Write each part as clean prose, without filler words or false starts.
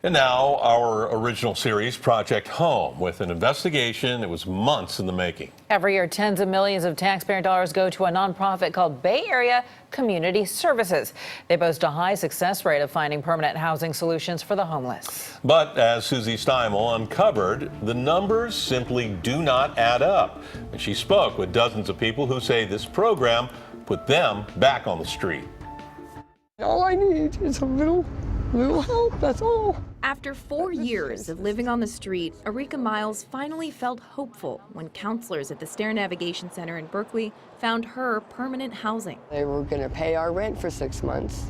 And now our original series, Project Home, with an investigation that was months in the making. Every year, tens of millions of taxpayer dollars go to a nonprofit called Bay Area Community Services. They boast a high success rate of finding permanent housing solutions for the homeless. But as Susie Steimle uncovered, the numbers simply do not add up. And she spoke with dozens of people who say this program put them back on the street. All I need is a little help, that's all. After 4 years of living on the street, Erika Miles finally felt hopeful when counselors at the Stair Navigation Center in Berkeley found her permanent housing. They were going to pay our rent for 6 months,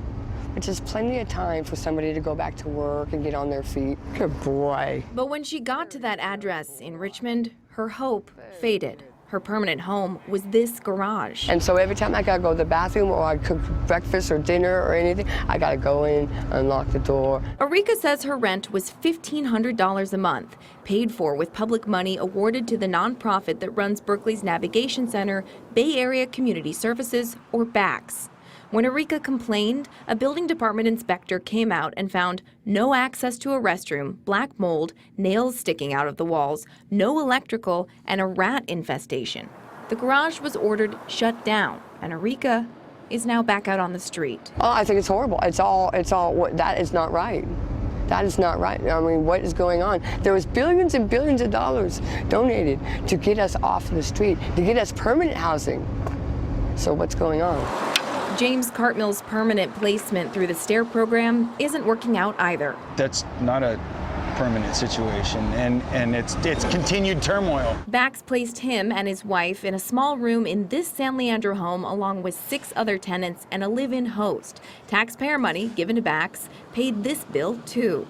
which is plenty of time for somebody to go back to work and get on their feet. Good boy. But when she got to that address in Richmond, her hope faded. Her permanent home was this garage. And so every time I gotta go to the bathroom or I cook breakfast or dinner or anything, I gotta go in, unlock the door. Erika says her rent was $1,500 a month, paid for with public money awarded to the nonprofit that runs Berkeley's Navigation Center, Bay Area Community Services, or BACS. When Erika complained, a building department inspector came out and found no access to a restroom, black mold, nails sticking out of the walls, no electrical, and a rat infestation. The garage was ordered shut down, and Erika is now back out on the street. Oh, I think it's horrible. It's all, that is not right. That is not right. I mean, what is going on? There was billions and billions of dollars donated to get us off the street, to get us permanent housing. So what's going on? James Cartmill's permanent placement through the STAIR program isn't working out either. That's not a permanent situation, and it's continued turmoil. BACS placed him and his wife in a small room in this San Leandro home along with 6 other tenants and a live-in host. Taxpayer money given to BACS paid this bill too.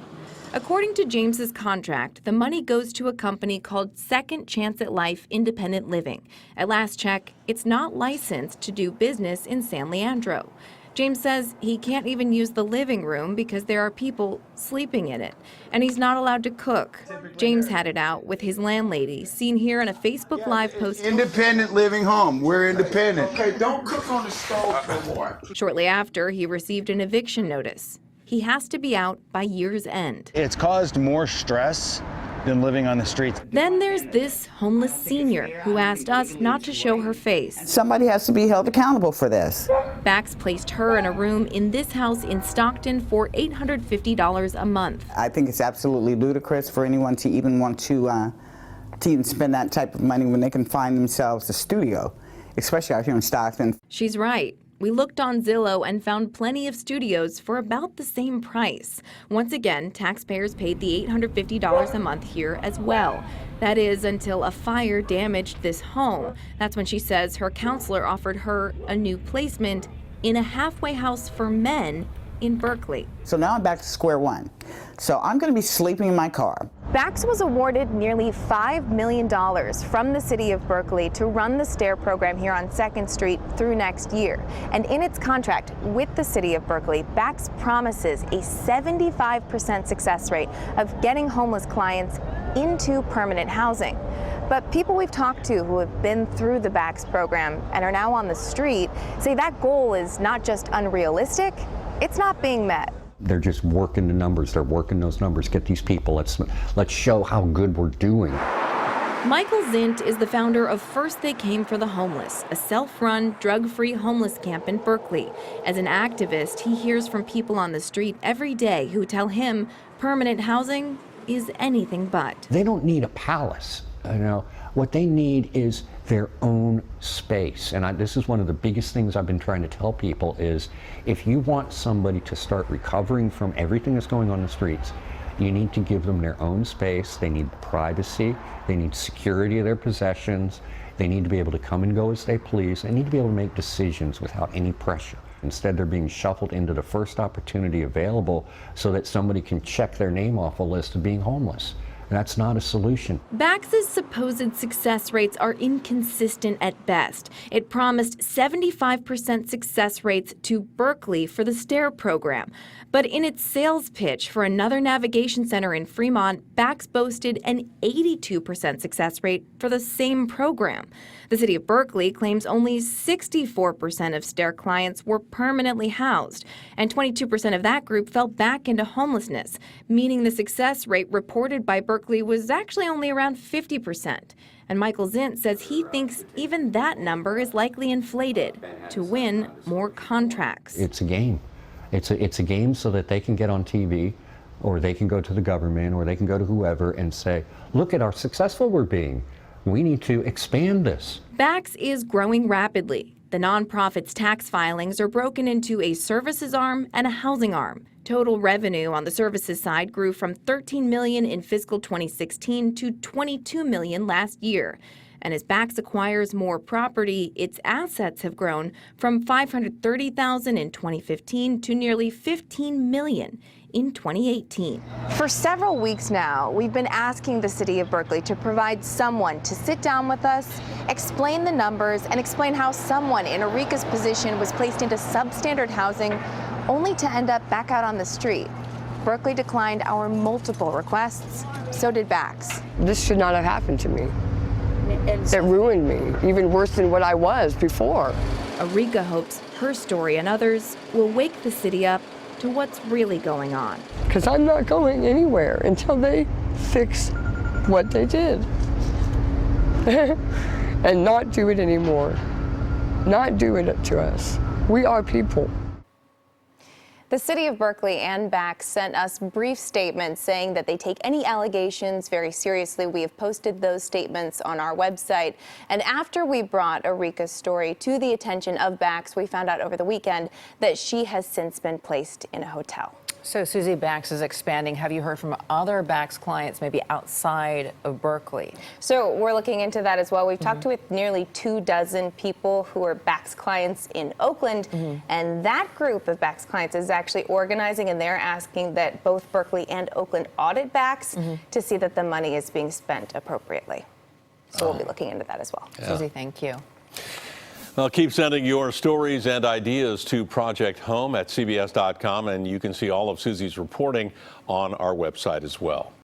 According to James's contract, the money goes to a company called Second Chance at Life Independent Living. At last check, it's not licensed to do business in San Leandro. James says he can't even use the living room because there are people sleeping in it, and he's not allowed to cook. James had it out with his landlady, seen here in a Facebook Live post. Independent living home. We're independent. Okay, don't cook on the stove no more. Shortly after, he received an eviction notice. He has to be out by year's end. It's caused more stress than living on the streets. Then there's this homeless senior who asked us not to show her face. Somebody has to be held accountable for this. BACS placed her in a room in this house in Stockton for $850 a month. I think it's absolutely ludicrous for anyone to even want to even spend that type of money when they can find themselves a studio, especially out here in Stockton. She's right. We looked on Zillow and found plenty of studios for about the same price. Once again, taxpayers paid the $850 a month here as well. That is until a fire damaged this home. That's when she says her counselor offered her a new placement in a halfway house for men in Berkeley. So now I'm back to square one. So I'm going to be sleeping in my car. BACS was awarded nearly $5 million from the city of Berkeley to run the STAIR program here on 2nd Street through next year. And in its contract with the city of Berkeley, BACS promises a 75% success rate of getting homeless clients into permanent housing. But people we've talked to who have been through the BACS program and are now on the street say that goal is not just unrealistic, it's not being met. They're just working the numbers. They're working those numbers. Get these people. Let's show how good we're doing. Michael Zint is the founder of First They Came for the Homeless, a self-run, drug-free homeless camp in Berkeley. As an activist, he hears from people on the street every day who tell him permanent housing is anything but. They don't need a palace. You know, what they need is their own space. And this is one of the biggest things I've been trying to tell people is if you want somebody to start recovering from everything that's going on in the streets, you need to give them their own space. They need privacy. They need security of their possessions. They need to be able to come and go as they please. They need to be able to make decisions without any pressure. Instead, they're being shuffled into the first opportunity available so that somebody can check their name off a list of being homeless. That's not a solution. BACS's supposed success rates are inconsistent at best. It promised 75% success rates to Berkeley for the STAIR program. But in its sales pitch for another navigation center in Fremont, BACS boasted an 82% success rate for the same program. The city of Berkeley claims only 64% of STAIR clients were permanently housed, and 22% of that group fell back into homelessness, meaning the success rate reported by Berkeley was actually only around 50%. And Michael Zint says he thinks even that number is likely inflated to win more contracts. It's a game. It's a game so that they can get on TV, or they can go to the government, or they can go to whoever and say, look at how successful we're being. We need to expand this. BACS is growing rapidly. The nonprofit's tax filings are broken into a services arm and a housing arm. Total revenue on the services side grew from $13 million in fiscal 2016 to $22 million last year. And as BACS acquires more property, its assets have grown from $530,000 in 2015 to nearly $15 million in 2018. For several weeks now, we've been asking the city of Berkeley to provide someone to sit down with us, explain the numbers, and explain how someone in Erika's position was placed into substandard housing only to end up back out on the street. Berkeley declined our multiple requests, so did BACS. This should not have happened to me. It ruined me, even worse than what I was before. Erika hopes her story and others will wake the city up to what's really going on. Because I'm not going anywhere until they fix what they did. And not do it anymore. Not do it to us. We are people. The city of Berkeley and BACS sent us brief statements saying that they take any allegations very seriously. We have posted those statements on our website. And after we brought Erika's story to the attention of BACS, we found out over the weekend that she has since been placed in a hotel. So, Susie, BACS is expanding. Have you heard from other BACS clients, maybe outside of Berkeley? So we're looking into that as well. We've talked with nearly 24 people who are BACS clients in Oakland, and that group of BACS clients is actually organizing, and they're asking that both Berkeley and Oakland audit BACS to see that the money is being spent appropriately. So we'll be looking into that as well. Yeah. Susie, thank you. Well, keep sending your stories and ideas to projecthome@cbs.com, and you can see all of Susie's reporting on our website as well.